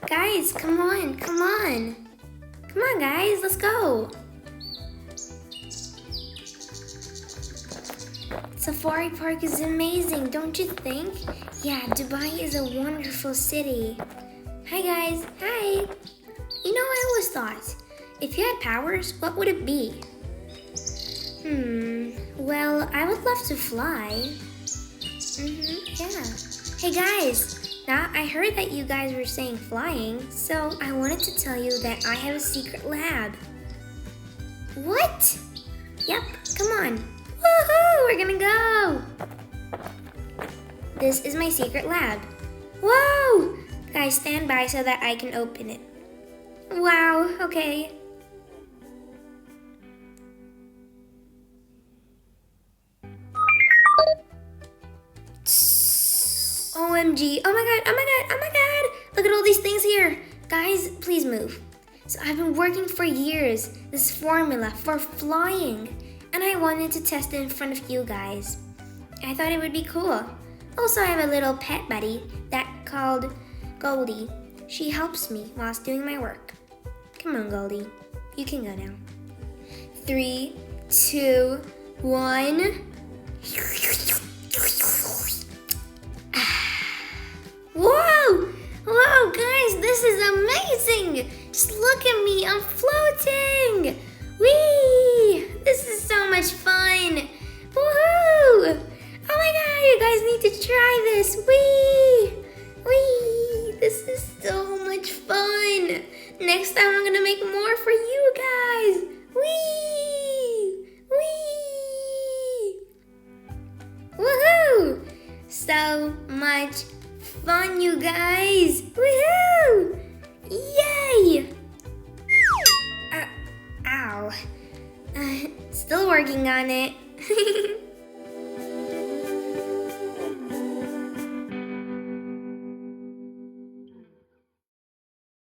Guys, come on, come on. Come on, guys, let's go. Safari Park is amazing, don't you think? Yeah, Dubai is a wonderful city. Hi, guys. Hi. You know, I always thought, if you had powers, what would it be? Well, I would love to fly. Yeah. Hey guys, now I heard that you guys were saying flying, so I wanted to tell you that I have a secret lab. What? Yep, come on. Woohoo, we're gonna go. This is my secret lab. Whoa! Guys, stand by so that I can open it. Wow, okay. OMG, oh my god, oh my god, oh my god! Look at all these things here. Guys, please move. So I've been working for years, this formula for flying, and I wanted to test it in front of you guys. I thought it would be cool. Also, I have a little pet buddy called Goldie. She helps me whilst doing my work. Come on, Goldie, you can go now. 3, 2, 1. Whoa! Whoa, guys, this is amazing! Just look at me, I'm floating! Whee! This is so much fun! Woohoo! Oh my god, you guys need to try this! Whee! Whee! This is so much fun! Next time I'm gonna make more for you guys! Whee! Whee! Woohoo! So much fun, you guys! Woohoo! Yay! Ow. Still working on it.